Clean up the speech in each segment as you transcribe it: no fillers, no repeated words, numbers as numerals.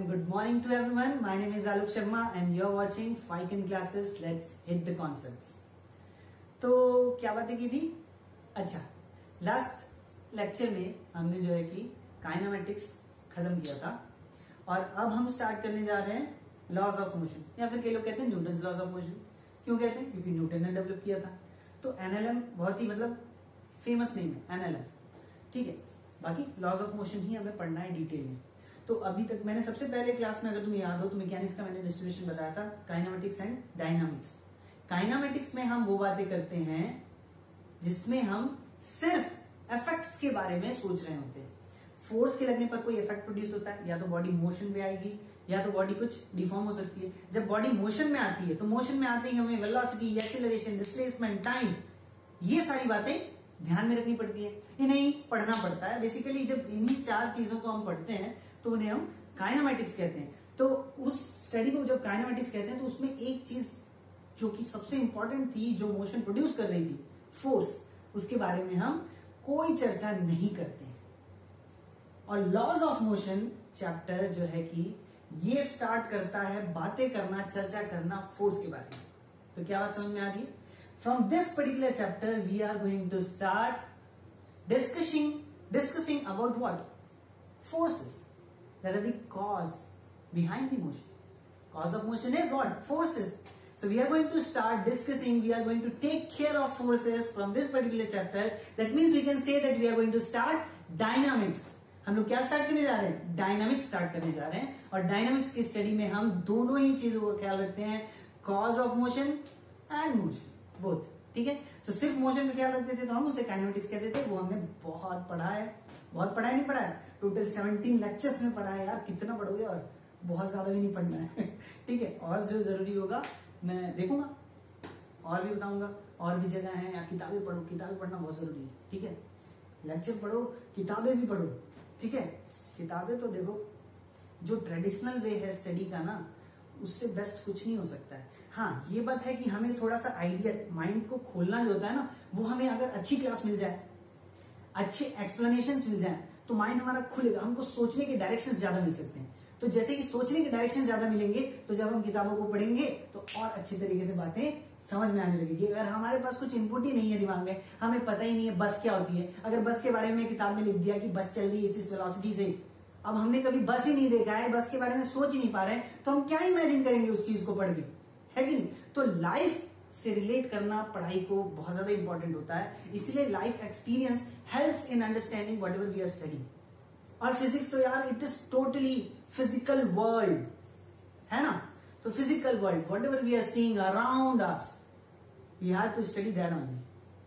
good morning to everyone. My name is Alok Sharma and you're watching Fiken classes. Let's hit the concepts. तो क्या बातें की थी? अच्छा, लास्ट लेक्चर में हमने जो है कि काइनेमेटिक्स खत्म किया था और अब हम स्टार्ट करने जा रहे हैं लॉज ऑफ मोशन, या फिर कई लोग कहते हैं न्यूटन्स लॉज ऑफ मोशन। क्यों कहते हैं? क्योंकि न्यूटन ने डेवलप किया था। तो एनएलएम बहुत ही फेमस नेम है एनएलएम, ठीक है। बाकी लॉज ऑफ मोशन ही हमें पढ़ना है डिटेल में। तो अभी तक मैंने सबसे पहले क्लास में, अगर तुम्हें याद हो, तो मैकेनिक्स का मैंने डिस्ट्रीब्यूशन बताया था, काइनेमेटिक्स एंड डायनामिक्स। काइनेमेटिक्स में हम वो बातें करते हैं जिसमें हम सिर्फ इफेक्ट्स के बारे में सोच रहे होते हैं। फोर्स के लगने पर कोई इफेक्ट प्रोड्यूस होता है, या तो बॉडी मोशन में आएगी या तो बॉडी कुछ डिफॉर्म हो सकती है। जब बॉडी मोशन में आती है तो मोशन में आते ही हमें वेलोसिटी, एक्सीलरेशन, डिस्प्लेसमेंट, टाइम, ये सारी बातें ध्यान में रखनी पड़ती है, इन्हें पढ़ना पड़ता है। बेसिकली जब इन्हीं चार चीजों को हम पढ़ते हैं तो उन्हें हम काइनेमेटिक्स कहते हैं। तो उस स्टडी को जब काइनेमेटिक्स कहते हैं तो उसमें एक चीज जो कि सबसे इंपॉर्टेंट थी, जो मोशन प्रोड्यूस कर रही थी, फोर्स, उसके बारे में हम कोई चर्चा नहीं करते हैं। और लॉज ऑफ मोशन चैप्टर जो है कि ये स्टार्ट करता है बातें करना, चर्चा करना फोर्स के बारे में। तो क्या बात समझ में आ रही है? From this particular chapter, we are going to start discussing about what? Forces. That are the cause behind the motion. Cause of motion is what? Forces. So we are going to start discussing, we are going to take care of forces from this particular chapter. That means we can say that we are going to start dynamics. हम लोग क्या start करने जा रहे हैं? Dynamics start करने जा रहे हैं। और डायनामिक्स की स्टडी में हम दोनों ही चीजों का ख्याल रखते हैं, cause of motion and motion, both, ठीक है। तो सिर्फ मोशन में ख्याल रखते थे तो हम उसे काइनेमेटिक्स कहते थे। वो हमने बहुत पढ़ा है, बहुत पढ़ा है, नहीं पढ़ा है, टोटल 17 लेक्चर्स में पढ़ा है यार। कितना पढ़ोगे? और बहुत ज्यादा भी नहीं पढ़ना है ठीक है। और जो जरूरी होगा मैं देखूंगा और भी बताऊंगा, और भी जगह है यार। किताबें पढ़ो, किताबें पढ़ना बहुत जरूरी है, ठीक है। लेक्चर पढ़ो, किताबें भी पढ़ो, ठीक है। किताबें तो देखो, जो ट्रेडिशनल वे है स्टडी का ना, उससे बेस्ट कुछ नहीं हो सकता है। हाँ, ये बात है कि हमें थोड़ा सा आइडिया, माइंड को खोलना जो होता है ना, वो हमें अगर अच्छी क्लास मिल जाए, अच्छे एक्सप्लेनेशंस मिल जाए, तो माइंड हमारा खुलेगा, हमको सोचने के डायरेक्शंस ज्यादा मिल सकते हैं। तो जैसे कि सोचने के डायरेक्शन ज्यादा मिलेंगे, तो जब हम किताबों को पढ़ेंगे तो और अच्छे तरीके से बातें समझ में आने लगेगी। अगर हमारे पास कुछ इनपुट ही नहीं है दिमाग में, हमें पता ही नहीं है बस क्या होती है, अगर बस के बारे में किताब में लिख दिया कि बस चल रही है इस वेलोसिटी से, अब हमने कभी बस ही नहीं देखा है, बस के बारे में सोच ही नहीं पा रहे हैं, तो हम क्या इमेजिन करेंगे उस चीज को पढ़ के, है कि नहीं? तो लाइफ से रिलेट करना पढ़ाई को बहुत ज्यादा इंपॉर्टेंट होता है। इसलिए life experience helps in understanding whatever we are studying. और फिजिक्स तो यार it is totally physical world, है ना। तो physical world, whatever we are seeing around us, we have to study that only,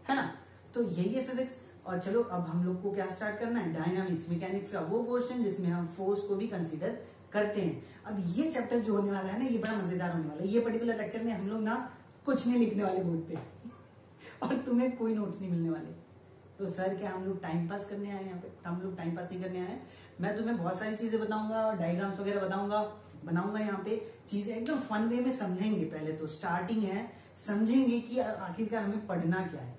है ना। तो यही है फिजिक्स। और चलो अब हम लोग को क्या स्टार्ट करना है? डायनामिक्स, मैकेनिक्स का वो पोर्शन जिसमें हम फोर्स को भी कंसीडर करते हैं। अब ये चैप्टर जो होने वाला है ना, ये बड़ा मजेदार होने वाला है। ये पर्टिकुलर लेक्चर में हम लोग ना कुछ नहीं लिखने वाले बोर्ड पे और तुम्हें कोई नोट्स नहीं मिलने वाले। तो सर क्या हम लोग टाइम पास करने आए हैं यहाँ पे? हम लोग टाइम पास नहीं करने आए हैं। मैं तुम्हें बहुत सारी चीजें बताऊंगा, डायग्राम्स वगैरह बनाऊंगा यहाँ पे। चीजें एकदम फन वे में समझेंगे। पहले तो स्टार्टिंग है, समझेंगे कि आखिरकार हमें पढ़ना क्या है,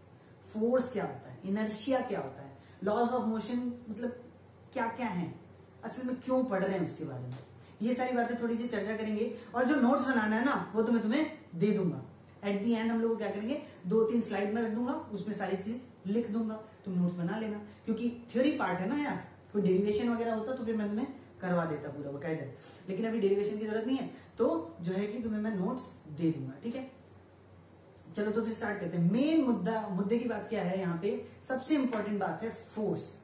फोर्स क्या होता है, इनर्शिया क्या होता है, लॉज ऑफ मोशन मतलब क्या क्या है, असल में क्यों पढ़ रहे हैं उसके बारे में। ये सारी बातें थोड़ी सी चर्चा करेंगे। और जो नोट्स बनाना है ना, वो तो मैं तुम्हें दे दूंगा। एट दी एंड हम लोग क्या करेंगे, 2-3 स्लाइड में रख दूंगा, उसमें सारी चीज लिख दूंगा, तुम नोट्स बना लेना। क्योंकि थ्योरी पार्ट है ना यार, कोई डेरिवेशन वगैरह होता तो फिर मैं तुम्हें करवा देता पूरा बकायदा। लेकिन अभी डेरिवेशन की जरूरत नहीं है, तो जो है कि तुम्हें मैं नोट्स दे दूंगा, ठीक है। चलो तो फिर स्टार्ट करते हैं। मेन मुद्दे की बात क्या है यहाँ पे? सबसे इंपॉर्टेंट बात है फोर्स।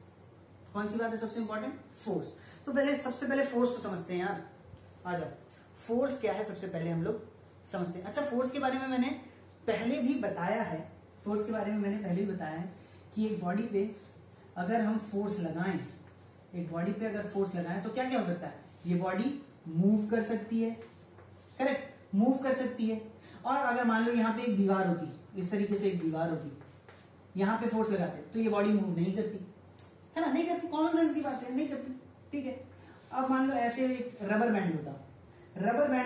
कौन सी बात है सबसे इंपॉर्टेंट? फोर्स। तो सबसे पहले फोर्स को समझते हैं यार। आ जाओ, फोर्स क्या है सबसे पहले हम लोग समझते हैं। अच्छा, फोर्स के बारे में मैंने पहले भी बताया है, फोर्स के बारे में मैंने पहले भी बताया है कि एक बॉडी पे अगर हम फोर्स लगाएं, एक बॉडी पे अगर फोर्स लगाएं तो क्या क्या हो सकता है? ये बॉडी मूव कर सकती है, करेक्ट, मूव कर सकती है। और अगर मान लो यहाँ पे एक दीवार होती, इस तरीके से एक दीवार होती, यहाँ पे फोर्स लगाते तो ये बॉडी मूव नहीं करती, है ना, नहीं करती। कॉमन सेंस की बात है, नहीं करती, ठीक है। अब मान लो ऐसे एक रबर बैंड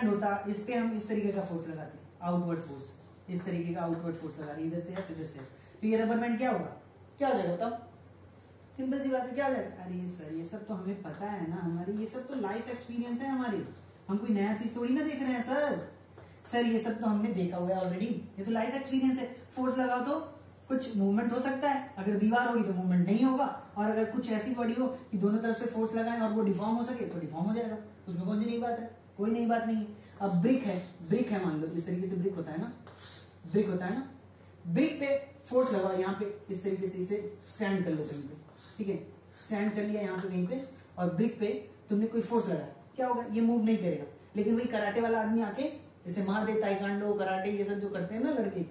होता, इस पे हम इस तरीके का फोर्स लगाते, आउटवर्ड फोर्स, इस तरीके का आउटवर्ड फोर्स लगा रहे इधर से या इधर से, तो ये रबर बैंड क्या होगा? क्या हो जाएगा बताओ? सिंपल सी बात है, क्या लगा, अरे सर ये सब तो हमें पता है ना, हमारी ये सब तो लाइफ एक्सपीरियंस है हमारी, हम कोई नया चीज थोड़ी ना देख रहे हैं सर ये सब तो हमने देखा हुआ है ऑलरेडी, ये तो लाइफ एक्सपीरियंस है। फोर्स लगाओ तो कुछ मूवमेंट हो सकता है, अगर दीवार होगी तो मूवमेंट नहीं होगा, और अगर कुछ ऐसी बॉडी हो कि दोनों तरफ से फोर्स लगाएं और वो डिफॉर्म हो सके तो डिफॉर्म हो जाएगा, उसमें कौन सी नई बात है, कोई नई बात नहीं है। अब ब्रिक है मान लो, इस तरीके से ब्रिक होता है ना, ब्रिक पे फोर्स लगाओ, यहाँ पे इस तरीके से इसे स्टैंड कर लो कहीं पे, ठीक है, स्टैंड कर लिया यहाँ पे कहीं पे, और ब्रिक पे तुमने कोई फोर्स लगाया, क्या होगा, ये मूव नहीं करेगा। लेकिन वही कराटे वाला आदमी आके इसे मार दे, ताइक्वांडो कराटे ये सब जो करते हैं ना लड़के,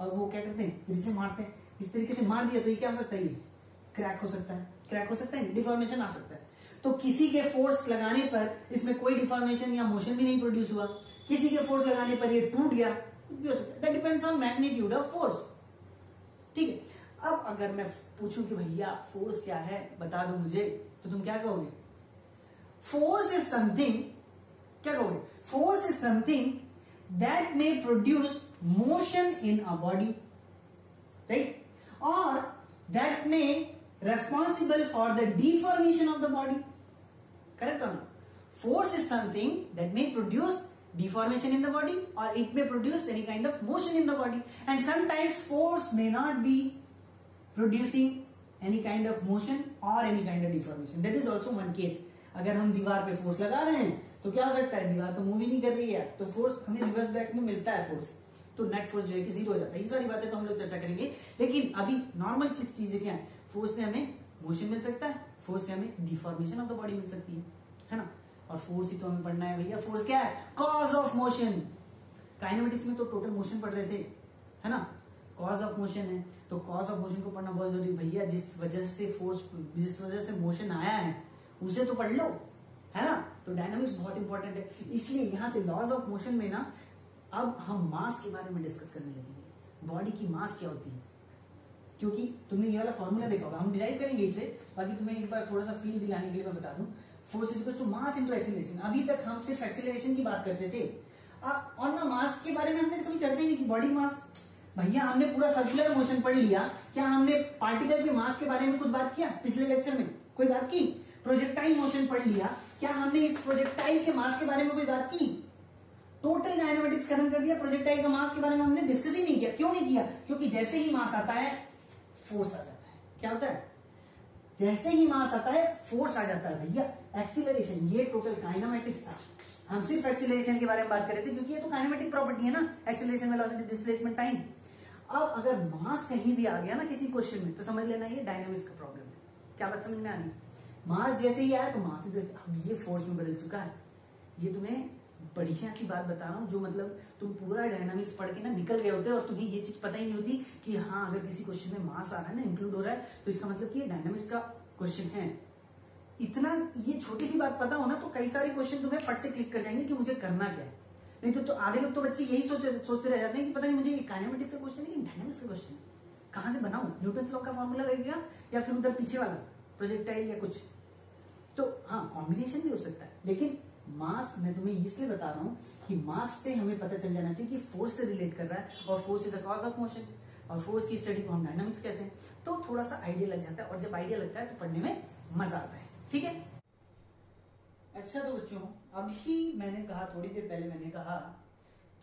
और वो क्या करते हैं, फिर इसे मारते हैं, इस तरीके से मार दिया तो ये क्या हो सकता है, ये क्रैक हो सकता है, डिफॉर्मेशन आ सकता है। तो किसी के फोर्स लगाने पर इसमें कोई डिफॉर्मेशन या मोशन भी नहीं प्रोड्यूस हुआ, किसी के फोर्स लगाने पर ये टूट गया, कुछ भी हो सकता है, that depends on magnitude of force, ठीक है। अब अगर मैं पूछूं कि भैया फोर्स क्या है बता दो मुझे, तो तुम क्या कहोगे, फोर्स इज समथिंग, क्या कहोगे, force is something that may produce motion in a body, right, और that may responsible for the deformation of the body, correct or not? Force is something that may produce deformation in the body, or it may produce any kind of motion in the body, and sometimes force may not be producing any kind of motion or any kind of deformation. That is also one case. अगर हम दीवार पे force लगा रहे हैं तो क्या हो सकता है, दीवार तो मूव ही नहीं कर रही है, तो फोर्स हमें रिवर्स बैक में मिलता है फोर्स, तो नेट फोर्स जो है कि जीरो हो जाता है। ये सारी बातें तो हम लोग चर्चा करेंगे, लेकिन अभी नॉर्मल चीजें क्या है, फोर्स से हमें मोशन मिल सकता है, फोर्स से हमें डिफॉर्मेशन ऑफ द बॉडी मिल सकती है ना, और फोर्स ही तो हमें पढ़ना है भैया, फोर्स क्या है, कॉज ऑफ मोशन। काइनेमेटिक्स में तो टोटल मोशन पढ़ रहे थे, है ना, कॉज ऑफ मोशन है, तो कॉज ऑफ मोशन को पढ़ना बहुत जरूरी, भैया जिस वजह से मोशन आया है उसे तो पढ़ लो, है ना, तो डायनामिक्स बहुत इंपॉर्टेंट है। इसलिए यहां से लॉज ऑफ मोशन में ना अब हम मास के बारे में डिस्कस करने लगेंगे, बॉडी की मास क्या होती है, क्योंकि तुमने ये वाला फॉर्मूला देखा होगा, हम डिराइव करेंगे इसे, बाकी तुम्हें एक बार थोड़ा सा फील दिलाने के लिए मैं बता दूं, force is equal to mass into acceleration. अभी तक हम सिर्फ एक्सीलरेशन की बात करते थे, और ना मास के बारे में हमने कभी चर्चा ही नहीं की, बॉडी मास, भैया हमने पूरा सर्कुलर मोशन पढ़ लिया, क्या हमने पार्टिकल के मास के बारे में कुछ बात किया पिछले लेक्चर में, कोई बात की, प्रोजेक्टाइल मोशन पढ़ लिया, क्या हमने इस प्रोजेक्टाइल के मास के बारे में कोई बात की, टोटल डायनामिक्स खत्म कर दिया, प्रोजेक्टाइल का मास के बारे में हमने डिस्कस ही नहीं किया। क्यों नहीं किया, क्योंकि जैसे ही मास आता है फोर्स आ जाता है, क्या होता है, जैसे ही मास आता है फोर्स आ जाता है भैया, एक्सीलरेशन, ये टोटल काइनेमेटिक्स था। हम सिर्फ एक्सीलरेशन के बारे में बात कर रहे थे क्योंकि ये तो काइनेमेटिक प्रॉपर्टी है ना, एक्सीलरेशन, वेलोसिटी, डिस्प्लेसमेंट, टाइम। अब अगर मास कहीं भी आ गया ना किसी क्वेश्चन में, तो समझ लेना ये डायनामिक्स का प्रॉब्लम है। क्या बात समझ में आ रही, मास जैसे ही आया तो मास, अब ये फोर्स में बदल चुका है। ये तुम्हें बढ़िया सी बात बता रहा हूं, जो मतलब तुम पूरा डायनामिक्स पढ़ के ना निकल गए होते और तुम्हें ये चीज पता ही नहीं होती कि हाँ अगर किसी क्वेश्चन में मास आ रहा है ना, इंक्लूड हो रहा है, तो इसका मतलब कि ये डायनामिक्स का क्वेश्चन है। इतना ये छोटी सी बात पता हो ना तो कई सारे क्वेश्चन तुम्हें फट से क्लिक कर जाएंगे कि मुझे करना क्या है। नहीं तो आधे लोग तो बच्चे यही सोचते रह जाते हैं कि पता नहीं मुझे काइनेमेटिक्स का क्वेश्चन है कि डायनामिक्स का क्वेश्चन है, कहां से बनाऊं, न्यूटन लॉ का फॉर्मूला लगेगा या फिर उधर पीछे वाला प्रोजेक्टाइल या कुछ, तो हाँ कॉम्बिनेशन भी हो सकता है। लेकिन मास मैं तुम्हें इसलिए बता रहा हूं कि मास से हमें पता चल जाना चाहिए कि फोर्स से रिलेट कर रहा है, और force is a cause of motion, और फोर्स की स्टडी को हम डायनामिक्स कहते हैं। तो थोड़ा सा आइडिया लग जाता है, और जब आइडिया लगता है तो पढ़ने में मजा आता है, ठीक है। अच्छा तो बच्चों, अभी मैंने कहा, थोड़ी देर पहले मैंने कहा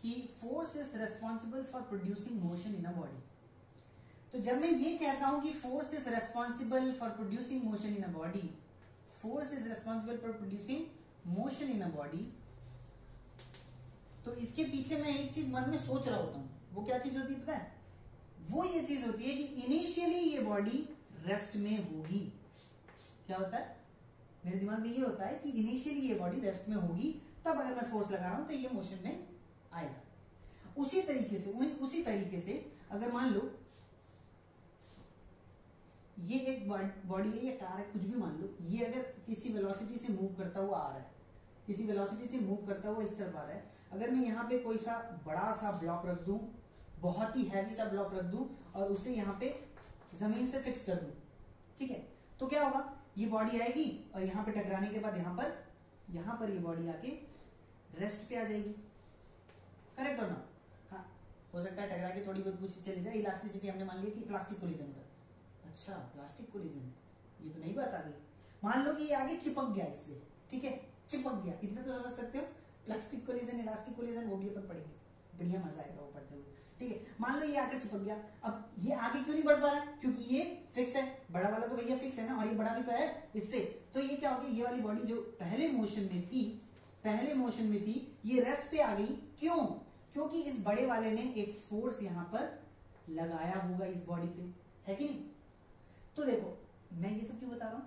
कि force is responsible for producing motion in a body. तो जब मैं ये कहता हूं कि force is responsible for producing motion in a body, force is responsible for producing motion in a body, तो इसके पीछे मैं एक चीज मन में सोच रहा होता हूं। वो क्या चीज होती है पता है, वो ये चीज होती है कि इनिशियली ये बॉडी रेस्ट में होगी। क्या होता है, मेरे दिमाग में ये होता है कि इनिशियली ये बॉडी रेस्ट में होगी, तब अगर मैं फोर्स लगा रहा हूं तो ये मोशन में आएगा। उसी तरीके से अगर मान लो ये एक बॉडी है या कार है, कुछ भी मान लो, ये अगर किसी वेलोसिटी से मूव करता हुआ आ रहा है, किसी वेलोसिटी से मूव करता हुआ इस तरफ आ रहा है, अगर मैं यहाँ पे कोई सा बड़ा सा ब्लॉक रख दूं, बहुत ही हैवी सा ब्लॉक रख दूं और उसे यहाँ पे जमीन से फिक्स कर दूं, ठीक है, तो क्या होगा, ये बॉडी आएगी और यहाँ पे टकराने के बाद यहाँ पर ये बॉडी आके रेस्ट पे आ जाएगी, करेक्ट हो ना। हाँ हो सकता है टकरा के थोड़ी बहुत कुछ चली जाए, इलास्टिसिटी हमने मान लिया कि प्लास्टिक कोलिजन का, अच्छा प्लास्टिक कोलिजन, ये तो नहीं बात आ गई। मान लो कि ये आगे चिपक गया इससे, ठीक है, चिपक गया, इतना तो समझ सकते हो। प्लास्टिक कोलिजन, इलास्टिक कोलिजन वो भी अपन पढ़ेंगे, बढ़िया मजा आएगा वो पढ़ते हुए, ठीक है। मान लो ये आकर चिपक गया, अब ये आगे क्यों नहीं बढ़ पा रहा है, क्योंकि ये फिक्स है, बड़ा वाला तो भैया फिक्स है ना, और ये बड़ा भी तो है इससे, तो ये क्या हो गया, ये वाली बॉडी जो पहले मोशन में थी, ये रेस्ट पे आ गई। क्यों? क्योंकि इस बड़े वाले ने एक फोर्स यहां पर लगाया होगा इस बॉडी पे, है कि नहीं। तो देखो मैं ये सब क्यों बता रहा हूं,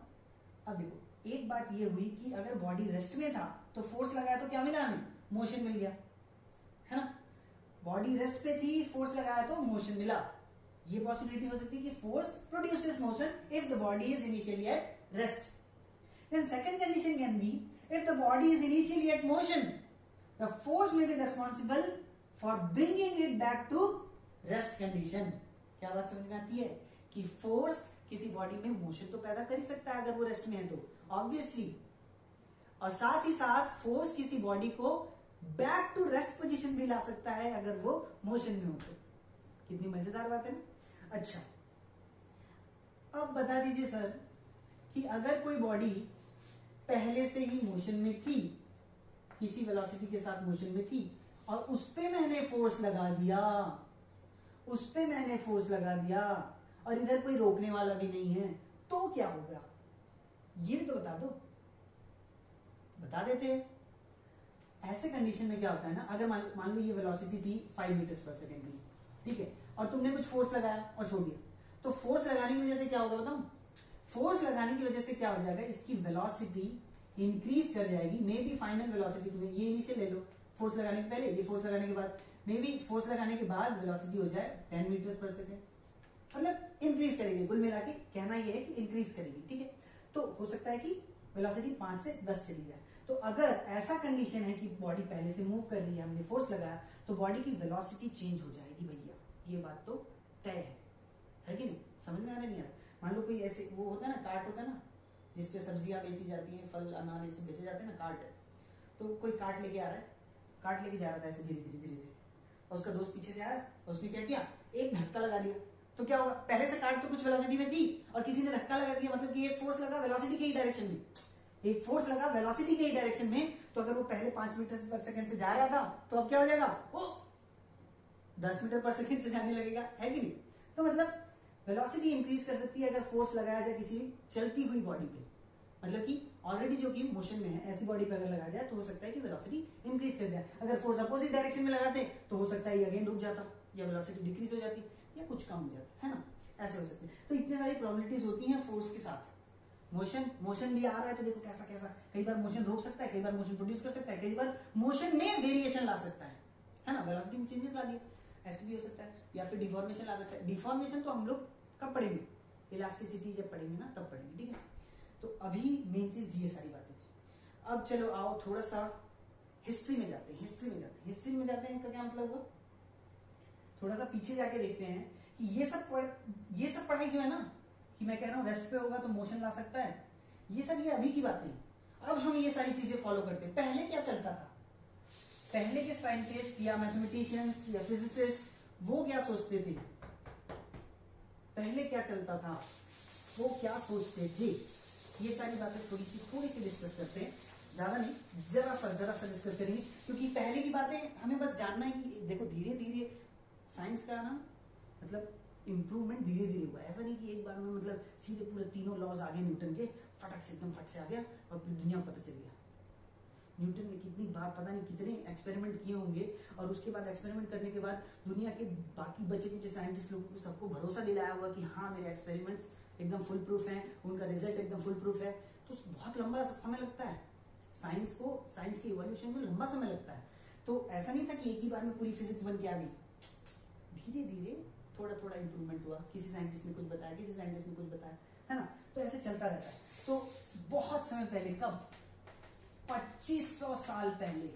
अब देखो एक बात ये हुई कि अगर बॉडी रेस्ट में था तो फोर्स लगाया तो क्या मिला हमें, मोशन मिल गया, है ना। बॉडी रेस्ट पे थी, फोर्स लगाया तो मोशन मिला। ये पॉसिबिलिटी हो सकती है कि force produces motion if the body is initially at rest. Then second condition can be if the body is initially at motion, the force may be responsible for bringing it back to rest condition. क्या बात समझ में आती है कि force किसी body में motion तो पैदा कर ही सकता है अगर वो रेस्ट में है तो, ऑब्वियसली, और साथ ही साथ फोर्स किसी बॉडी को बैक टू रेस्ट पोजीशन भी ला सकता है अगर वो मोशन में हो तो। कितनी मजेदार बात है ना। अच्छा, अब बता दीजिए सर कि अगर कोई बॉडी पहले से ही मोशन में थी, किसी वेलोसिटी के साथ मोशन में थी, और उस पे मैंने फोर्स लगा दिया, और इधर कोई रोकने वाला भी नहीं है, तो क्या होगा, ये भी तो बता दो। बता देते हैं। ऐसे कंडीशन में क्या होता है ना, अगर मान लो ये वेलोसिटी थी 5 मीटर्स पर सेकेंड की, ठीक है, और तुमने कुछ फोर्स लगाया और छोड़ दिया, तो फोर्स लगाने की वजह से क्या होगा बताऊं, फोर्स लगाने की वजह से क्या हो जाएगा, इसकी वेलोसिटी इंक्रीज कर जाएगी। मे बी फाइनल वेलोसिटी तुम्हें ये इनिशियल ले लो, फोर्स लगाने के पहले, ये फोर्स लगाने के बाद, मे बी फोर्स लगाने के बाद वेलोसिटी हो जाए 10 मीटर्स पर सेकेंड, मतलब इंक्रीज करेगी। कुल मिला के कहना यह है कि इंक्रीज करेगी, ठीक है। तो हो सकता है कि वेलोसिटी 5 से 10 चली जाए। तो अगर ऐसा कंडीशन है कि बॉडी पहले से मूव कर रही है, हमने फोर्स लगाया, तो बॉडी की वेलोसिटी चेंज हो जाएगी भैया, ये बात तो तय है कि नहीं। समझ में आ रहा नहीं आ रहा। मान लो कोई ऐसे वो होता है ना, कार्ट होता है ना, जिसपे सब्जियां बेची जाती हैं, फल अनार ये सब बेचे जाते हैं ना, कार्ट। तो कोई कार्ट लेके आ रहा है, कार्ट लेके जा रहा था ऐसे धीरे धीरे, और उसका दोस्त पीछे से आया और उसने क्या किया, एक धक्का लगा दिया। तो क्या होगा, पहले से कार्ट तो कुछ वेलोसिटी में थी और किसी ने धक्का लगा दिया, मतलब कि एक फोर्स लगा वेलोसिटी के ही डायरेक्शन में, एक फोर्स लगा वेलोसिटी के ही डायरेक्शन में। तो अगर वो पहले 5 मीटर पर सेकंड से जा रहा था, तो अब क्या हो जाएगा, वो 10 मीटर पर सेकंड से जाने लगेगा, है कि नहीं। तो मतलब वेलोसिटी इंक्रीज कर सकती है अगर फोर्स लगाया जाए किसी चलती हुई बॉडी पे, मतलब कि ऑलरेडी जो कि मोशन में है, ऐसी बॉडी पे अगर लगाया जाए तो हो सकता है कि वेलोसिटी इंक्रीज कर जाए। अगर फोर्स अपोजिट डायरेक्शन में लगाते तो हो सकता है ये अगेन रुक जाता, या वेलोसिटी डिक्रीज हो जाती, या कुछ कम हो जाता, है ना। ऐसे हो सकते हैं। तो इतनी सारी प्रोबेबिलिटीज होती हैं फोर्स के साथ। मोशन भी आ रहा है तो देखो कैसा कैसा, कई बार मोशन रोक सकता है, कई बार मोशन प्रोड्यूस कर सकता है, कई बार मोशन में वेरिएशन ला सकता है ना, वेलोसिटी में चेंजेस ला दिए, ऐसे भी हो सकता है, या फिर डिफॉर्मेशन ला सकता है। डिफॉर्मेशन तो हम लोग कब पढ़ेंगे, इलास्टिसिटी जब पढ़ेंगे ना तब पढ़ेंगे, ठीक है। तो अभी मेन चीज ये सारी बातें थी। अब चलो आओ थोड़ा सा हिस्ट्री में जाते हैं। हिस्ट्री में जाते हैं का क्या मतलब हुआ, थोड़ा सा पीछे जाके देखते हैं कि ये सब पढ़ाई जो है ना, कि मैं कह रहा हूं रेस्ट पे होगा तो मोशन ला सकता है, ये सब ये अभी की बातें। अब हम ये सारी चीजें फॉलो करते हैं। पहले क्या चलता था, पहले के साइंटिस्ट या मैथमेटिशियंस या फिजिसिस्ट वो क्या सोचते थे, पहले क्या चलता था, वो क्या सोचते थे, ये सारी बातें थोड़ी सी डिस्कस करते हैं। ज्यादा नहीं, जरा सा डिस्कस करेंगे, क्योंकि पहले की बातें हमें बस जानना है कि देखो धीरे धीरे साइंस का ना मतलब इंप्रूवमेंट धीरे धीरे हुआ। ऐसा नहीं कि एक बार में मतलब सीधे पूरे तीनों लॉज आ गए न्यूटन के, फटक से एकदम फट से आ गया और पूरी दुनिया को पता चल गया। न्यूटन ने कितनी बार पता नहीं कितने एक्सपेरिमेंट किए होंगे, और उसके बाद एक्सपेरिमेंट करने के बाद दुनिया के बाकी बचे कुछ साइंटिस्ट लोगों को सबको भरोसा दिलाया हुआ कि हाँ मेरे एक्सपेरिमेंट्स एकदम फुल प्रूफ हैं, उनका रिजल्ट एकदम फुल प्रूफ है। तो बहुत लंबा समय लगता है साइंस के इवोल्यूशन में लंबा समय लगता है। तो ऐसा नहीं था कि एक ही बार में पूरी फिजिक्स बन के आ गई, धीरे धीरे थोड़ा इंप्रूवमेंट हुआ। किसी साइंटिस्ट ने कुछ बताया, किसी साइंटिस्ट ने कुछ बताया, है ना। तो ऐसे चलता रहता है। तो बहुत समय पहले, कब, 2500 साल पहले,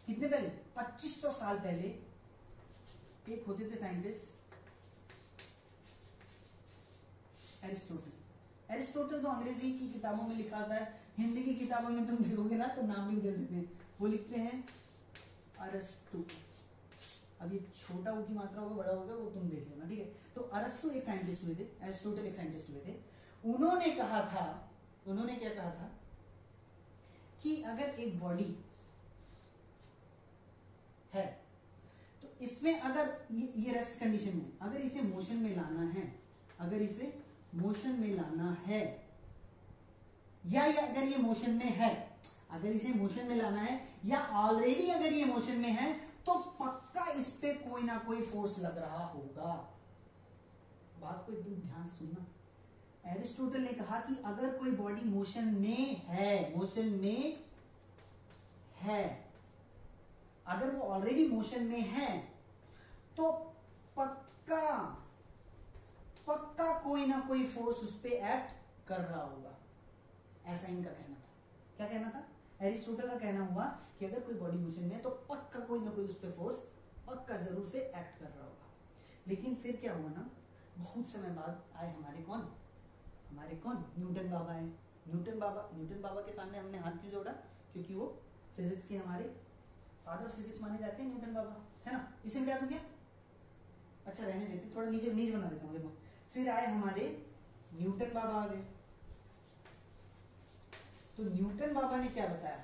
कितने पहले, 2500 साल पहले एक होते थे साइंटिस्ट एरिस्टोटल तो अंग्रेजी की किताबों में लिखा था, हिंदी की किताबों में तुम देखोगे ना तो नाम भी बदल देते हैं। वो लिखते हैं अरस्तु। अब ये छोटा की मात्रा होगा बड़ा होगा वो तुम देख लेना, ठीक है। तो अरस्तु एक साइंटिस्ट हुए थे, एरिस्टोटल एक साइंटिस्ट हुए थे। उन्होंने क्या कहा था कि अगर एक बॉडी है तो इसमें अगर ये रेस्ट कंडीशन में अगर इसे मोशन में लाना है, या अगर ये मोशन में है, अगर इसे मोशन में लाना है या ऑलरेडी अगर ये मोशन में है, तो पक्का इस पे कोई ना कोई फोर्स लग रहा होगा। बात को एकदम ध्यान से सुनना। एरिस्टोटल ने कहा कि अगर कोई बॉडी मोशन में है, अगर वो ऑलरेडी मोशन में है, तो पक्का कोई ना कोई फोर्स उस पे एक्ट कर रहा होगा। ऐसा इनका कहना था। क्या कहना था? एरिस्टोटल का कहना हुआ कि अगर कोई बॉडी मोशन में है तो पक्का कोई ना कोई उस पे फोर्स पक्का जरूर से एक्ट कर रहा होगा। लेकिन फिर क्या हुआ ना, बहुत समय बाद आए हमारे कौन न्यूटन बाबा आए। न्यूटन बाबा के सामने हमने हाथ क्यों जोड़ा? क्योंकि वो फिजिक्स के हमारे फादर फिजिक्स माने जाते हैं न्यूटन बाबा, है ना। इसे मिटा दूं क्या? अच्छा रहने देते, थोड़ा नीचे बना देता हूं। देखो फिर आए हमारे न्यूटन बाबा आ गए। तो न्यूटन बाबा ने क्या बताया?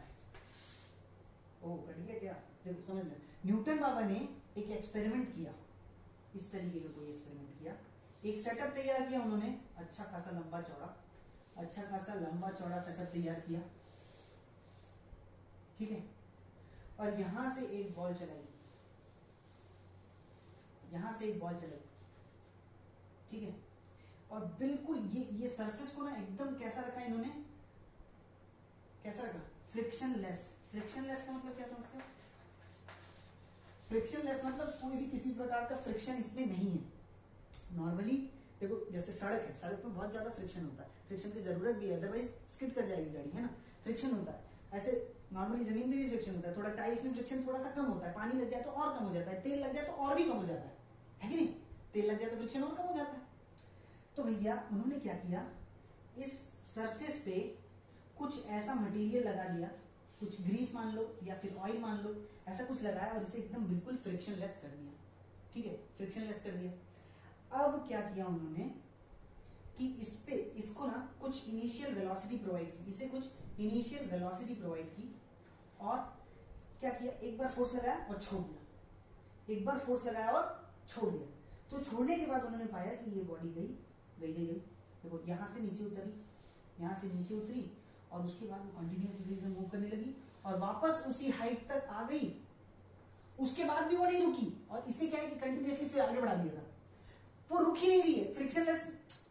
ओ कट गया क्या? देखो समझ लें, न्यूटन बाबा ने एक एक्सपेरिमेंट किया, इस तरीके का कोई एक्सपेरिमेंट किया। एक सेटअप तैयार किया उन्होंने, अच्छा खासा लंबा चौड़ा सेटअप तैयार किया, ठीक है। और यहां से एक बॉल चलाई, ठीक है। और बिल्कुल ये सरफेस को ना एकदम कैसा रखा इन्होंने, फ्रिक्शनलेस का मतलब क्या समझते हो? फ्रिक्शनलेस मतलब कोई भी किसी प्रकार का फ्रिक्शन इसमें नहीं है। नॉर्मली देखो जैसे सड़क है, सड़क में बहुत ज्यादा फ्रिक्शन होता है, फ्रिक्शन की जरूरत भी है, अदरवाइज स्किड कर जाएगी गाड़ी, है ना। फ्रिक्शन होता है, ऐसे नॉर्मली जमीन में भी फ्रिक्शन होता है। थोड़ा टाइल्स में फ्रिक्शन थोड़ा सा कम होता है, पानी लग जाए तो और कम हो जाता है, तेल लग जाए तो और भी कम हो जाता है कि नहीं? तेल लग जाए तो फ्रिक्शन और कम हो जाता है। तो भैया उन्होंने क्या किया, इस सरफेस पे कुछ ऐसा मटेरियल लगा दिया, कुछ ग्रीस मान लो या फिर ऑयल मान लो, ऐसा कुछ लगाया और इसे एकदम बिल्कुल फ्रिक्शनलेस कर दिया, ठीक है, फ्रिक्शनलेस कर दिया। अब क्या किया उन्होंने कि इसको ना कुछ इनिशियल वेलोसिटी प्रोवाइड की, इसे कुछ इनिशियल वेलोसिटी प्रोवाइड की, और क्या किया, एक बार फोर्स लगाया और छोड़ दिया, तो छोड़ने के बाद उन्होंने पाया कि ये बॉडी गई। देखो यहां से नीचे उतरी और उसके बाद वो कंटिन्यूअसली मूव करने लगी और वापस उसी हाइट तक आ गई। उसके बाद भी वो नहीं रुकी, और इसे क्या है कि कंटिन्यूअसली फिर आगे बढ़ा दिया था। वो रुकी नहीं रही है, फ्रिक्शनलेस।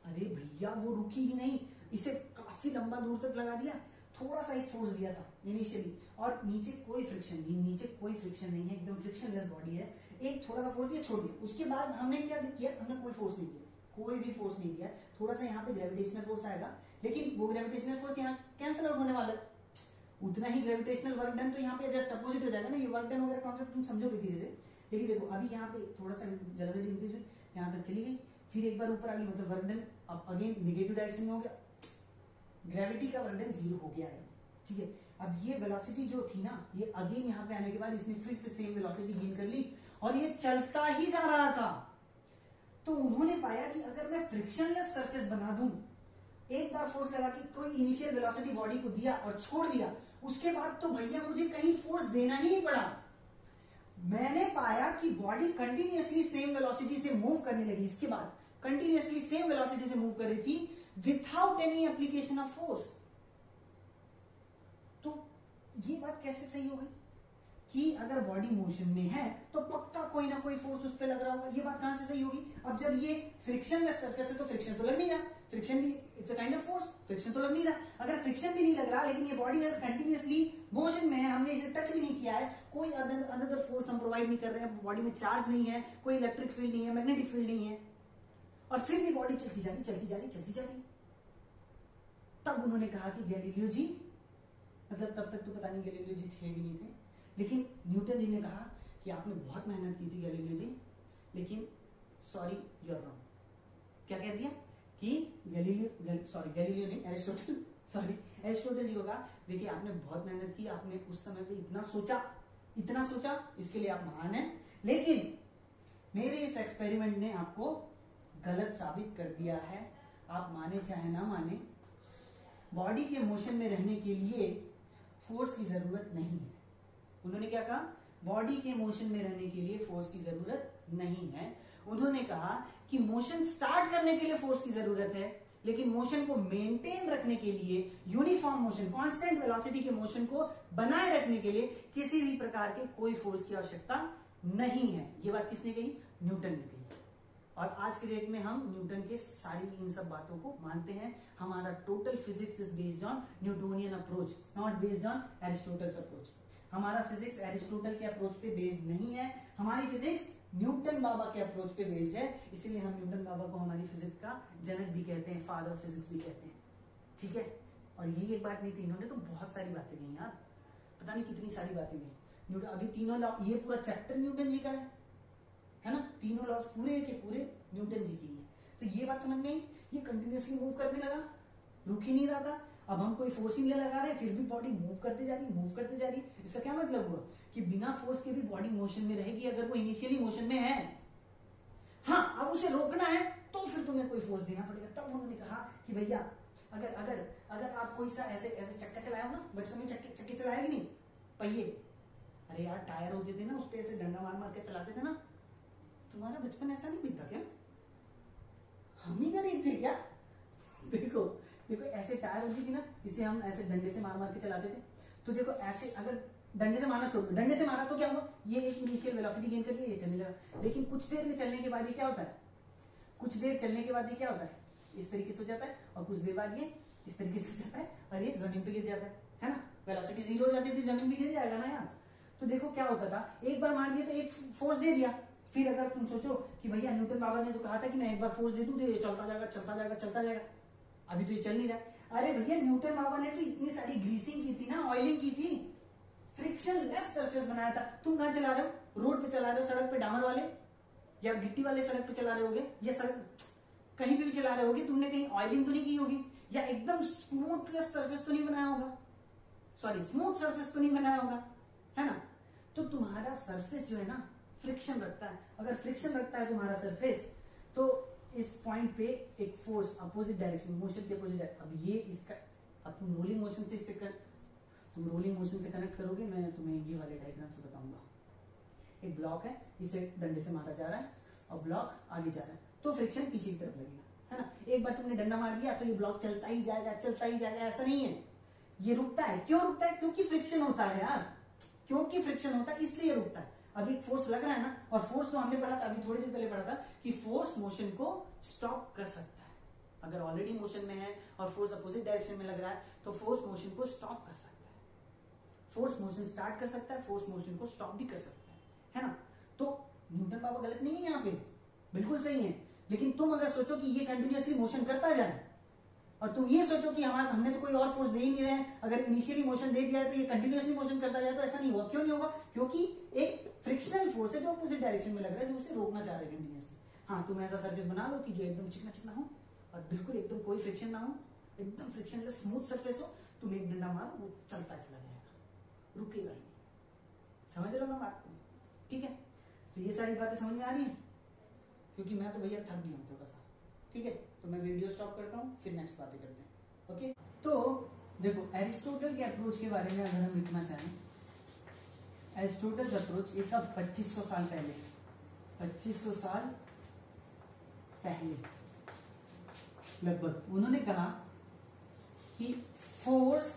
अरे भैया वो रुकी ही नहीं, इसे काफी लंबा दूर तक लगा दिया, थोड़ा सा एक फोर्स दिया था इनिशियली, और नीचे कोई फ्रिक्शन नहीं है, एकदम फ्रिक्शनलेस बॉडी है। एक थोड़ा सा फोर्स दिया, छोड़ दिया। उसके बाद हमने क्या किया, हमने कोई फोर्स नहीं दिया, थोड़ा सा यहाँ पे ग्रेविटेशनल फोर्स आएगा, लेकिन वो ग्रेविटेशनल फोर्स यहाँ कैंसिल आउट होने वाला है। उतना ही ग्रेविटेशनल वर्क डन तो यहाँ पे जस्ट अपोजिट हो जाएगा ना। ये वर्क डन वगैरह कॉन्सेप्ट तुम समझोगे धीरे धीरे, लेकिन देखो अभी यहाँ पे थोड़ा सा वेलोसिटी इंक्रीज हुई, यहाँ तक चली गई, फिर एक बार ऊपर आ गई, मतलब वर्क डन अब अगेन निगेटिव डायरेक्शन में हो गया, ग्रेविटी का वर्क डन 0 हो गया है, ठीक है। अब ये वेलोसिटी जो थी ना, ये अगेन यहाँ पे आने के बाद इसने फिर से सेम वेलोसिटी गेन कर ली और ये चलता ही जा रहा था। तो उन्होंने पाया कि अगर मैं फ्रिक्शनलेस सरफेस बना दूं, एक बार फोर्स लगा के कोई इनिशियल वेलोसिटी बॉडी को दिया और छोड़ दिया, उसके बाद तो भैया मुझे कहीं फोर्स देना ही नहीं पड़ा। मैंने पाया कि बॉडी कंटिन्यूअसली सेम वेलोसिटी से मूव करने लगी, इसके बाद कंटिन्यूअसली सेम वेलोसिटी से मूव कर रही थी without any application of force. तो ये बात कैसे सही हो गई कि अगर बॉडी मोशन में है तो पक्का कोई ना कोई फोर्स उस पर लग रहा होगा। ये बात कहां से सही होगी? अब जब ये फ्रिक्शनलेस सरफेस है तो फ्रिक्शन तो लग नहीं रहा, फ्रिक्शन भी it's a kind of force, friction तो लग नहीं रहा। अगर फ्रिक्शन भी नहीं लग रहा, लेकिन ये बॉडी अगर कंटिन्यूअसली मोशन में है, हमने इसे टच भी नहीं किया है, कोई अनदर फोर्स हम प्रोवाइड नहीं कर रहे हैं, बॉडी में चार्ज नहीं है, कोई इलेक्ट्रिक फील्ड नहीं है, मैग्नेटिक फील्ड नहीं है, और फिर भी बॉडी चलती जा रही, तब उन्होंने कहा कि गैलीलियो जी, मतलब तब तक तो पता नहीं गैलीलियो जी थे भी नहीं थे, लेकिन न्यूटन जी ने कहा कि आपने बहुत मेहनत की थी गैलीलियो जी, लेकिन सॉरी यू आर रॉन्ग। क्या कह दिया कि गैलीलियो नहीं, एरिस्टोटल जी को कहा, देखिए आपने बहुत मेहनत की, आपने उस समय पे इतना सोचा, इसके लिए आप महान हैं, लेकिन मेरे इस एक्सपेरिमेंट ने आपको गलत साबित कर दिया है। आप माने चाहे ना माने, बॉडी के मोशन में रहने के लिए फोर्स की जरूरत नहीं है। उन्होंने क्या कहा? बॉडी के मोशन में रहने के लिए फोर्स की जरूरत नहीं है। उन्होंने कहा कि मोशन स्टार्ट करने के लिए फोर्स की जरूरत है, लेकिन मोशन को मेंटेन रखने के लिए, यूनिफॉर्म मोशन, कांस्टेंट वेलोसिटी के मोशन को बनाए रखने के लिए किसी भी प्रकार के कोई फोर्स की आवश्यकता नहीं है। ये बात किसने कही? न्यूटन ने कही। और आज के डेट में हम न्यूटन के सारी इन सब बातों को मानते हैं। हमारा total physics is based on Newtonian approach, not based on Aristotle's approach. हमारा फिजिक्स एरिस्टोटल के अप्रोच पे बेस्ड नहीं है, हमारी फिजिक्स न्यूटन बाबा के अप्रोच पे बेस्ड है। इसीलिए हम न्यूटन बाबा को हमारी फिजिक्स का जनक भी कहते हैं, फादर ऑफ फिजिक्स भी कहते हैं। ठीक है, और यही एक बात नहीं थी, इन्होंने तो बहुत सारी बातें कही यार, पता नहीं कितनी सारी बातें कही न्यूटन। अभी तीनों लॉ, ये पूरा चैप्टर न्यूटन जी का है ना, तीनों लॉज पूरे के पूरे न्यूटन जी की है। तो ये बात समझ में आई, ये कंटिन्यूअसली मूव करने लगा, रुक ही नहीं रहा था। अब हम कोई फोर्स ही नहीं लगा रहे, फिर भी बॉडी मूव करते जा रही, मूव करते जा रही। इसका क्या मतलब हुआ? कि बिना फोर्स के भी बॉडी मोशन में रहेगी अगर वो इनिशियली मोशन में है। हाँ, अब उसे रोकना है तो फिर तुम्हें कोई फोर्स देना पड़ेगा। तब उन्होंने कहा कि भैया अगर अगर अगर आप कोई सा ऐसे ऐसे चक्का चलाया हो ना, बचपन में चक्के चलाया कि नहीं, पहिए, अरे यार टायर होते थे ना, उस पर ऐसे डंडा मार मार के चलाते थे ना। तुम्हारा बचपन ऐसा नहीं बीता क्या? हम ही गरीब थे क्या? देखो देखो, ऐसे टायर होती थी ना, इसे हम ऐसे डंडे से मार मार के चलाते थे। तो देखो ऐसे, अगर डंडे से मारना छोड़ दो, डंडे से मारा तो क्या हुआ? ये एक इनिशियल वेलोसिटी गेन कर लिया, ये चलने लगा। लेकिन कुछ देर में चलने के बाद ये क्या होता है? कुछ देर चलने के बाद ये क्या होता है? इस तरीके से हो जाता है, और कुछ देर बाद ये इस तरीके से हो जाता है, और ये जमीन पे गिर जाता है ना। वेलोसिटी 0 हो जाती है तो जमीन पे गिर जाएगा ना यार। तो देखो क्या होता था, एक बार मार दिया तो एक फोर्स दे दिया, फिर अगर तुम सोचो कि भैया न्यूटन बाबा ने तो कहा था कि मैं एक बार फोर्स दे दूं तो ये चलता जाएगा चलता जाएगा चलता जाएगा, अभी तो ये चल नहीं रहा। अरे भैया न्यूटन बाबा ने तो इतनी सारी ग्रीसिंग की थी ना, ऑयलिंग की थी, फ्रिक्शनलेस सरफेस बनाया था। तुम कहां चला रहे हो? रोड पे चला रहे हो, सड़क पे डामर वाले या गिट्टी वाले सड़क पे चला रहे होगे, या सड़क कहीं पे भी चला रहे होगे, तुमने कहीं ऑयलिंग तो नहीं की होगी, या एकदम स्मूथलेस सरफेस तो नहीं बनाया होगा, सॉरी स्मूथ सरफेस तो नहीं बनाया होगा, है ना। तो तुम्हारा सरफेस जो है ना फ्रिक्शन रखता है। अगर फ्रिक्शन रखता है तुम्हारा सरफेस, तो इस पॉइंट पे एक फोर्स अपोजिट डायरेक्शन, मोशन के अपोजिट, अब ये इसका, अब तुम रोलिंग मोशन से इससे तुम रोलिंग मोशन से कनेक्ट करोगे, मैं तुम्हें ये वाले डायग्राम से बताऊंगा। एक ब्लॉक है, इसे डंडे से मारा जा रहा है और ब्लॉक आगे जा रहा है, तो फ्रिक्शन पीछे की तरफ लगेगा, है ना। एक बार तुमने डंडा मार दिया तो ये ब्लॉक चलता ही जाएगा चलता ही जाएगा, ऐसा नहीं है। ये रुकता है, क्यों रुकता है? क्योंकि फ्रिक्शन होता है यार, क्योंकि फ्रिक्शन होता है इसलिए रुकता है। अभी फोर्स लग रहा है ना, और फोर्स तो हमने पढ़ा था, अभी थोड़ी देर पहले पढ़ा था कि फोर्स मोशन को स्टॉप कर सकता है। अगर ऑलरेडी मोशन में है और फोर्स अपोजिट डायरेक्शन में लग रहा है तो फोर्स मोशन को स्टॉप कर सकता है। फोर्स मोशन स्टार्ट कर सकता है, फोर्स मोशन को स्टॉप भी कर सकता है ना। तो न्यूटन बाबा गलत नहीं है यहाँ पे, बिल्कुल सही है। लेकिन तुम अगर सोचो कि ये कंटिन्यूअसली मोशन करता जाए, और तुम ये सोचो कि हमने तो कोई और फोर्स दे ही नहीं रहे हैं, अगर इनिशियली मोशन दे दिया है तो ये कंटिन्यूअसली मोशन करता जाए, तो ऐसा नहीं होगा। क्यों नहीं होगा? क्योंकि एक फ्रिक्शनल फोर्स है जो अपोजिट डायरेक्शन में लग रहा है, जो उसे रोकना चाह रहा है कंटिन्यूअसली। हाँ, तुम ऐसा सरफेस बना लो कि जो एकदम चिकना चिकना हो और बिल्कुल एकदम कोई फ्रिक्शन ना हो, एकदम फ्रिक्शनलेस स्मूथ सरफेस हो, तुम एक डंडा मारो वो चलता चला जाएगा, रुकेगा ही नहीं। समझ रहे हो ना बात को? ठीक है, तो ये सारी बातें समझ में आ रही है, क्योंकि मैं तो भैया थक गया हूँ थोड़ा सा। ठीक है, तो मैं वीडियो स्टॉप करता हूँ, फिर नेक्स्ट बातें करते हैं। ओके, तो देखो एरिस्टोटल के अप्रोच के बारे में अगर हम लिखना चाहें, एरिस्टोटल्स अप्रोच एक 2500 साल पहले, 2500 साल पहले लगभग उन्होंने कहा कि फोर्स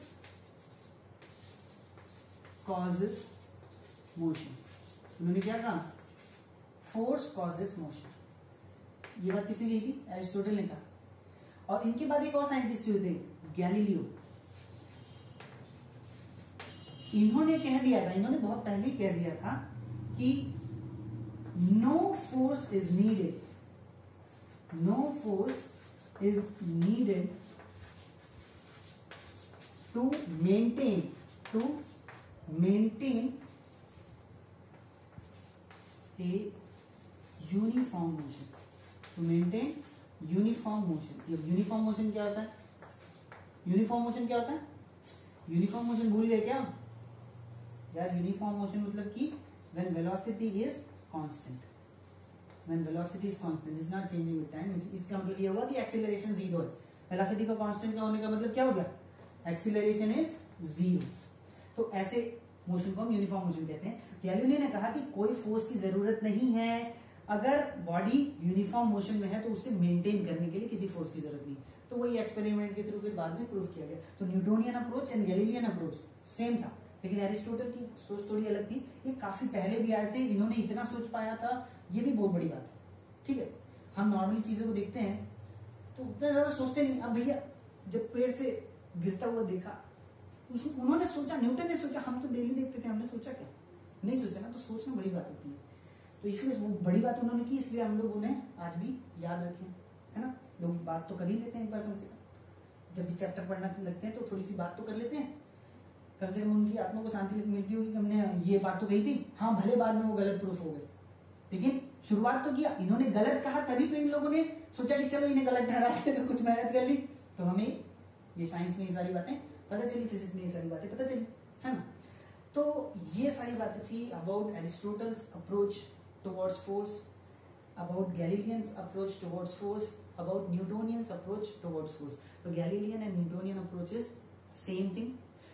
कॉजेस मोशन। उन्होंने क्या कहा? Force causes motion. ये बात किसने कही थी? एरिस्टोटल ने कहा। और इनके बाद एक और साइंटिस्ट हुए थे, गैलीलियो। इन्होंने कह दिया था, इन्होंने बहुत पहले ही कह दिया था कि no force is needed, no force is needed to maintain a uniform motion, to maintain uniform motion. Uniform motion क्या होता है? यूनिफॉर्म मोशन क्या होता है? यूनिफॉर्म मोशन भूल गए क्या यार? यूनिफॉर्म मोशन मतलब कि when velocity is constant, when velocity is constant is not changing with time, इसका मतलब ये हुआ कि एक्सीलरेशन जीरो है। वेलोसिटी का कांस्टेंट का होने का मतलब क्या हो गया, एक्सीलरेशन इज जीरो। तो ऐसे मोशन को हम यूनिफॉर्म मोशन कहते हैं। गैलीलियो ने कहा कि कोई फोर्स की जरूरत नहीं है, अगर बॉडी यूनिफॉर्म मोशन में है तो उसे मेंटेन करने के लिए किसी फोर्स की जरूरत नहीं। तो वही एक्सपेरिमेंट के थ्रू फिर बाद में प्रूव किया गया। तो Newtonian approach and Galilean approach same था, लेकिन एरिस्टोटल की सोच थोड़ी अलग थी। ये काफी पहले भी आए थे, इन्होंने इतना सोच पाया था, ये भी बहुत बड़ी बात है। ठीक है, हम नॉर्मली चीजों को देखते हैं तो उतना ज्यादा सोचते नहीं। अब भैया जब पेड़ से गिरता हुआ देखा, उन्होंने सोचा, न्यूटन ने सोचा, हम तो डेली देखते थे, हमने सोचा क्या, नहीं सोचा ना। तो सोचना बड़ी बात होती है, तो इसलिए वो बड़ी बात उन्होंने की, इसलिए हम लोग उन्हें आज भी याद रखें, है ना। लोग बात तो कर ही लेते हैं एक बार कम से कम, जब भी चैप्टर पढ़ना लगते हैं तो थोड़ी सी बात तो कर लेते हैं, कम से कम उनकी आत्मा को शांति मिलती होगी कि हमने ये बात तो कही थी। हाँ भले बाद में वो गलत प्रूफ हो गए, लेकिन शुरुआत तो किया, इन्होंने गलत कहा तभी तो इन लोगों ने सोचा कि चलो इन्हें गलत ठहरा के तो कुछ मेहनत कर ली, तो हमें ये साइंस में ये सारी बातें पता चली, फिजिक्स में ये सारी बातें पता चली, है ना। तो ये सारी बातें थी about Aristotle's approach towards force, about Galileans approach towards force, about Newtonians approach towards force. तो Galilean and Newtonian approaches same thing.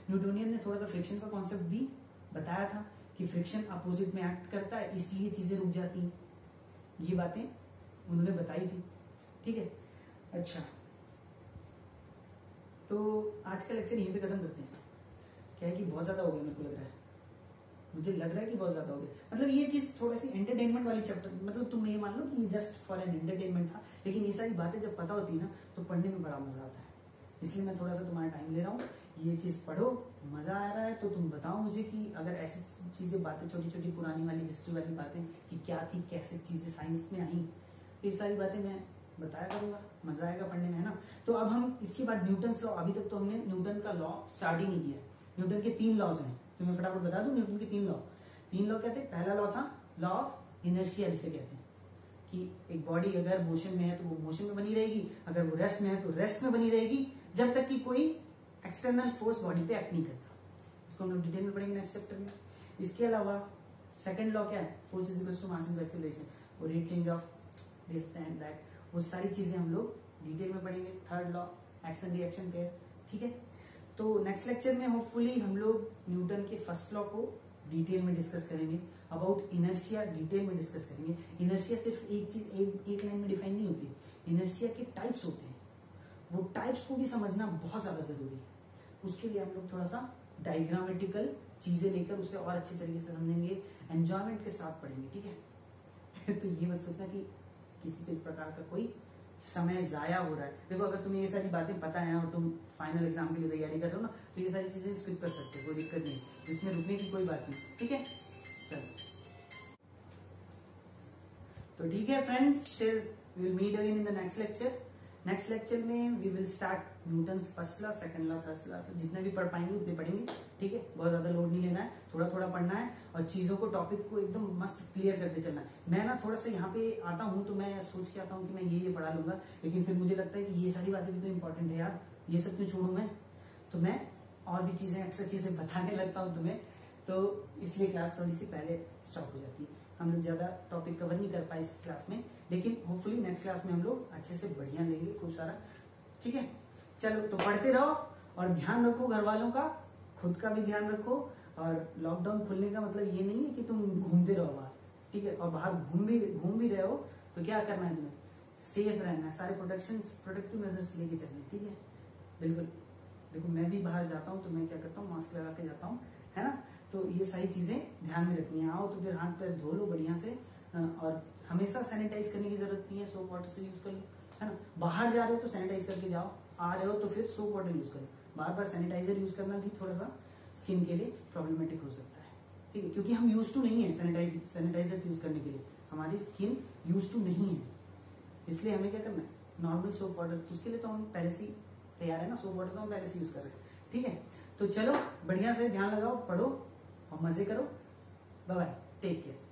Newtonian ने थोड़ा सा फ्रिक्शन का कॉन्सेप्ट भी बताया था कि फ्रिक्शन अपोजिट में एक्ट करता है, इसलिए चीजें रुक जाती हैं, ये बातें उन्होंने बताई थी। ठीक है, अच्छा तो आज का लेक्चर यहीं पे खत्म करते हैं। क्या है कि बहुत ज्यादा हो गया, मेरे को लग रहा है, मुझे लग रहा है कि बहुत ज्यादा हो गया। मतलब ये चीज थोड़ी सी एंटरटेनमेंट वाली चैप्टर, मतलब तुम ये मान लो कि ये जस्ट फॉर एन एंटरटेनमेंट था, लेकिन ये सारी बातें जब पता होती है ना तो पढ़ने में बड़ा मजा आता है। इसलिए मैं थोड़ा सा तुम्हारा टाइम ले रहा हूँ, ये चीज पढ़ो, मजा आ रहा है तो तुम बताओ मुझे कि अगर ऐसी चीजें बातें, छोटी छोटी पुरानी वाली हिस्ट्री वाली बातें कि क्या थी, कैसे चीजें साइंस में आई, तो ये सारी बातें मैं बताया करूंगा, मजा आएगा पढ़ने में, है ना। तो अब हम इसके बाद न्यूटन्स लॉ, अभी तक तो हमने न्यूटन का लॉ स्टार्ट ही नहीं किया। न्यूटन के 3 लॉज हैं, तो मैं फटाफट बता दूं न्यूटन के 3 लॉ क्या थे। पहला लॉ था लॉ ऑफ इनर्शिया, जिसे कहते हैं कि एक बॉडी अगर मोशन में है तो वो मोशन में बनी रहेगी, अगर वो रेस्ट में है तो रेस्ट में बनी रहेगी, जब तक कि कोई एक्सटर्नल फोर्स बॉडी पे एक्ट नहीं करता। इसको हम लोग डिटेल में पढ़ेंगे नेक्स्ट चैप्टर में। इसके अलावा सेकंड लॉ क्या है, force is equals to mass into acceleration, और rate change of this and that, वो सारी चीजें हम लोग डिटेल में पढ़ेंगे। Third law action reaction pair, ठीक है। तो नेक्स्ट लेक्चर में होपफुली हम लोग न्यूटन के फर्स्ट लॉ को डिटेल में डिस्कस करेंगे। अबाउट इनर्शिया डिटेल में डिस्कस करेंगे। इनर्शिया सिर्फ एक चीज एक लाइन में डिफाइन नहीं होती, इनर्शिया के टाइप्स होते हैं, वो टाइप्स को भी समझना बहुत ज्यादा जरूरी है। उसके लिए हम लोग थोड़ा सा डायग्रामेटिकल चीजें लेकर उसे और अच्छी तरीके से समझेंगे, एंजॉयमेंट के साथ पढ़ेंगे, ठीक है। तो ये मत सोचना कि किसी भी प्रकार का कोई समय जाया हो रहा है। देखो अगर तुम्हें ये सारी बातें पता है और तुम फाइनल एग्जाम के लिए तैयारी कर रहे हो ना, तो ये सारी चीजें स्किप कर सकते हो, कोई दिक्कत नहीं, इसमें रुकने की कोई बात नहीं, ठीक है। चलो तो ठीक है friends, we will meet again in the next lecture. Next lecture में we will start Newton's first law, second law, third law, तो जितने भी पढ़ पाएंगे उतने पढ़ेंगे, ठीक है। बहुत ज्यादा लोड नहीं लेना है, थोड़ा थोड़ा पढ़ना है और चीजों को, टॉपिक को एकदम मस्त क्लियर करते चलना है। मैं ना थोड़ा सा यहाँ पे आता हूँ तो मैं सोच के आता हूँ कि मैं ये पढ़ा लूंगा, लेकिन फिर मुझे लगता है कि ये सारी बातें भी तो इंपॉर्टेंट है यार, ये सब क्यों छोड़ू मैं, तो मैं और भी चीजें, एक्स्ट्रा चीजें बताने लगता हूँ तुम्हें, तो इसलिए क्लास थोड़ी सी पहले स्टॉप हो जाती है। हम लोग ज्यादा टॉपिक कवर नहीं कर पाए इस क्लास में, लेकिन होपफुली नेक्स्ट क्लास में हम लोग अच्छे से बढ़िया लेंगे खूब सारा, ठीक है। चलो तो पढ़ते रहो और ध्यान रखो घर वालों का, खुद का भी ध्यान रखो। और लॉकडाउन खुलने का मतलब ये नहीं है कि तुम घूमते रहो बाहर, ठीक है। और बाहर घूम भी रहे हो तो क्या करना है तुम्हें, सेफ रहना है, सारे प्रोटेक्टिव मेजर्स लेके चलने, ठीक है। बिल्कुल, देखो मैं भी बाहर जाता हूँ तो मैं क्या करता हूँ, मास्क लगा के जाता हूँ, है ना। तो ये सारी चीजें ध्यान में रखनी है। आओ तो फिर हाथ पैर धो लो बढ़िया से, और हमेशा सैनिटाइज करने की जरूरत नहीं है, सोप वाटर से यूज कर लो, है ना। बाहर जा रहे हो तो सैनिटाइज करके जाओ, आ रहे हो तो फिर सोप वाटर यूज करो। बार बार सैनिटाइजर यूज करना भी थोड़ा सा स्किन के लिए प्रॉब्लमेटिक हो सकता है, ठीक है, क्योंकि हम यूज टू नहीं है सैनिटाइजर यूज करने के लिए, हमारी स्किन यूज टू नहीं है, इसलिए हमें क्या करना है, नॉर्मल सोप वाटर, उसके लिए तो हम पहले से तैयार है ना, सोप वाटर तो हम पहले से यूज कर रहे हैं, ठीक है। तो चलो बढ़िया से ध्यान लगाओ, पढ़ो और मजे करो। Bye bye, take care.